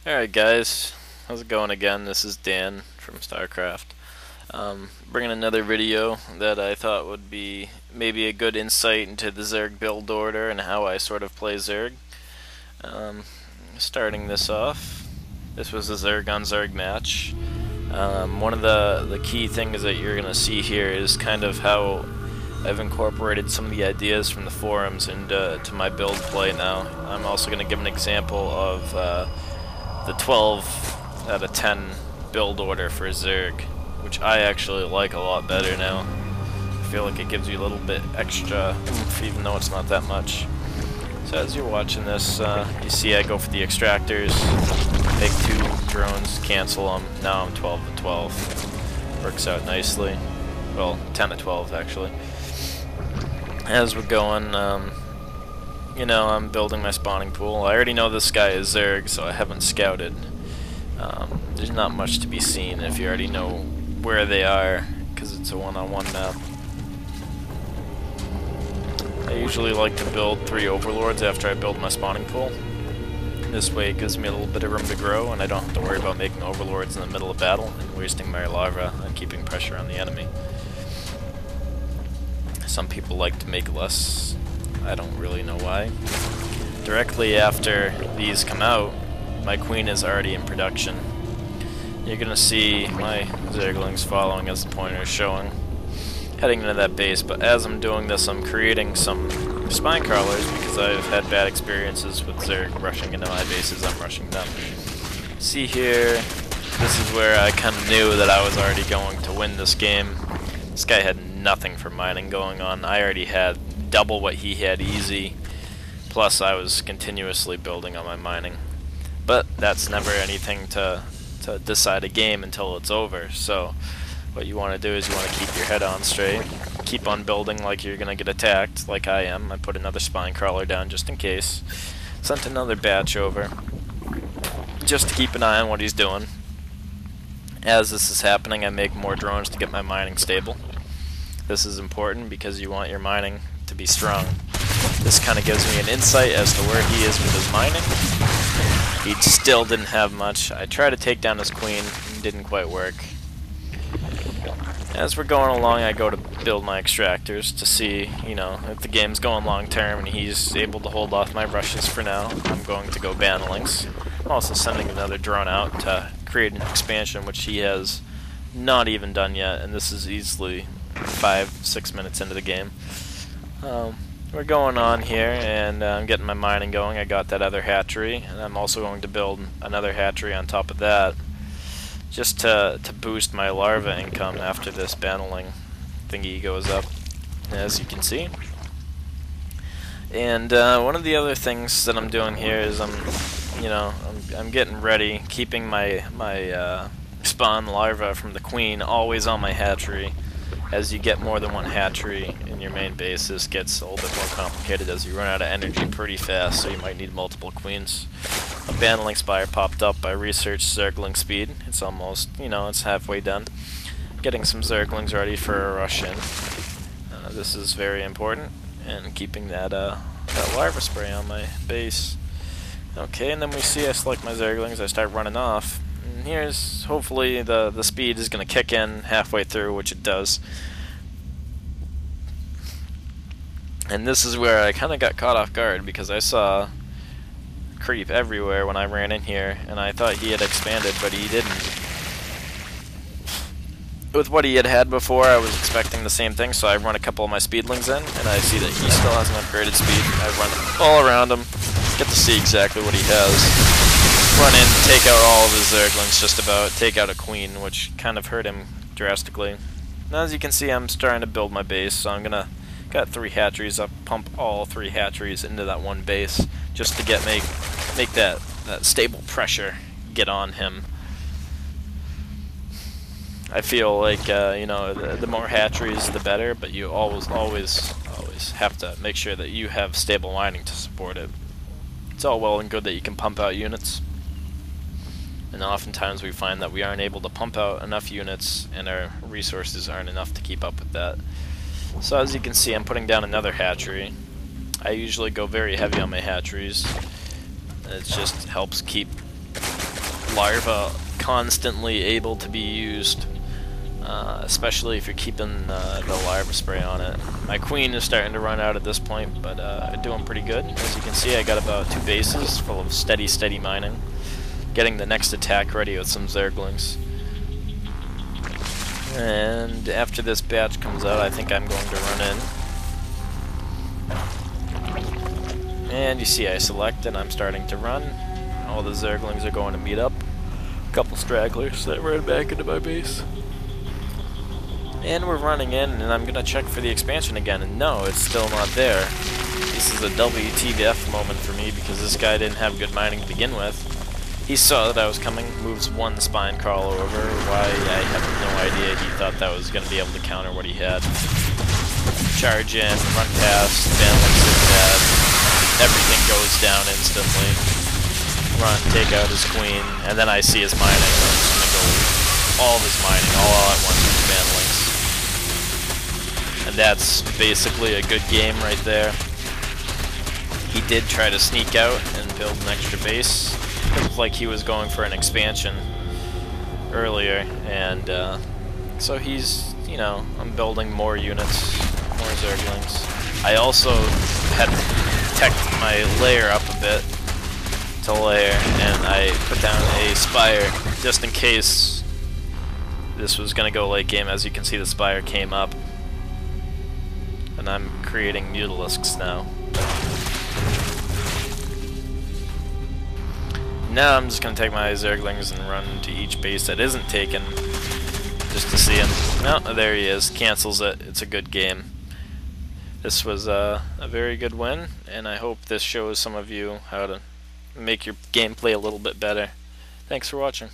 Alright guys, how's it going again? This is Dan from StarCraft. Bringing another video that I thought would be maybe a good insight into the Zerg build order and how I sort of play Zerg. Starting this off, this was a Zerg on Zerg match. One of the key things that you're going to see here is kind of how I've incorporated some of the ideas from the forums into my build play now. I'm also going to give an example of the 12 out of 10 build order for Zerg, which I actually like a lot better now. I feel like it gives you a little bit extra oomph, even though it's not that much. So as you're watching this, you see I go for the extractors, take 2 drones, cancel them. Now I'm 12 to 12. Works out nicely. Well, 10 to 12 actually. As we're going, you know, I'm building my spawning pool. I already know this guy is Zerg, so I haven't scouted. There's not much to be seen if you already know where they are, because it's a one-on-one map. I usually like to build 3 overlords after I build my spawning pool. This way it gives me a little bit of room to grow, and I don't have to worry about making overlords in the middle of battle and wasting my larva and keeping pressure on the enemy. Some people like to make less. I don't really know why. Directly after these come out, my queen is already in production. You're gonna see my Zerglings following as the pointer is showing, heading into that base, but as I'm doing this I'm creating some spine crawlers because I've had bad experiences with Zerg rushing into my bases. I'm rushing them. See here, this is where I kinda knew that I was already going to win this game. This guy had nothing for mining going on. I already had double what he had easy, plus I was continuously building on my mining. But that's never anything to decide a game until it's over, so what you want to do is you want to keep your head on straight, keep on building like you're going to get attacked, like I am. I put another spine crawler down just in case, sent another batch over, just to keep an eye on what he's doing. As this is happening, I make more drones to get my mining stable. This is important because you want your mining to be strong. This kind of gives me an insight as to where he is with his mining. He still didn't have much. I tried to take down his queen, and didn't quite work. As we're going along, I go to build my extractors to see, you know, if the game's going long term and he's able to hold off my rushes for now. I'm going to go banelings. I'm also sending another drone out to create an expansion, which he has not even done yet, and this is easily 5-6 minutes into the game. We're going on here, and I'm getting my mining going. I got that other hatchery, and I'm also going to build another hatchery on top of that, just to boost my larva income after this baneling thingy goes up, as you can see. And one of the other things that I'm doing here is I'm getting ready, keeping my spawn larva from the queen always on my hatchery. As you get more than one hatchery in your main base, this gets a little bit more complicated as you run out of energy pretty fast, so you might need multiple queens. A baneling spire popped up. I researched Zergling speed. It's almost, you know, it's halfway done. Getting some Zerglings ready for a rush in. This is very important, and keeping that larva spray on my base. Okay, and then we see I select my Zerglings, I start running off. And here's, hopefully the speed is going to kick in halfway through, which it does. And this is where I kind of got caught off guard, because I saw creep everywhere when I ran in here, and I thought he had expanded, but he didn't. With what he had before, I was expecting the same thing, so I run a couple of my speedlings in, and I see that he still has an upgraded speed. I run all around him, get to see exactly what he has. Run in, take out all of his Zerglings just about, take out a queen, which kind of hurt him drastically. Now as you can see, I'm starting to build my base, so I'm gonna got 3 hatcheries up, pump all 3 hatcheries into that one base, just to make that stable pressure get on him. I feel like you know, the more hatcheries the better, but you always have to make sure that you have stable mining to support it. It's all well and good that you can pump out units, and oftentimes we find that we aren't able to pump out enough units and our resources aren't enough to keep up with that. So as you can see, I'm putting down another hatchery. I usually go very heavy on my hatcheries. It just helps keep larva constantly able to be used, especially if you're keeping the larva spray on it. My queen is starting to run out at this point, but doing pretty good. As you can see, I got about 2 bases full of steady mining. Getting the next attack ready with some Zerglings. And after this batch comes out, I think I'm going to run in. And you see I select and I'm starting to run. All the Zerglings are going to meet up. A couple stragglers that ran back into my base. And we're running in, and I'm going to check for the expansion again, and no, it's still not there. This is a WTF moment for me, because this guy didn't have good mining to begin with. He saw that I was coming, moves 1 spine crawler over. Why, I have no idea. He thought that was going to be able to counter what he had. Charge in, run past, bandlings is bad. Everything goes down instantly. Run, take out his queen, and then I see his mining. I'm just going to go all of his mining all at once with bandlings. And that's basically a good game right there. He did try to sneak out and build an extra base. It looked like he was going for an expansion earlier, and so he's, you know, I'm building more units, more Zerglings. I also had teched my layer up a bit to layer, and I put down a spire just in case this was going to go late game. As you can see, the spire came up, and I'm creating mutilisks now. Now I'm just going to take my Zerglings and run to each base that isn't taken, just to see him. Oh, there he is. Cancels it. It's a good game. This was a very good win, and I hope this shows some of you how to make your gameplay a little bit better. Thanks for watching.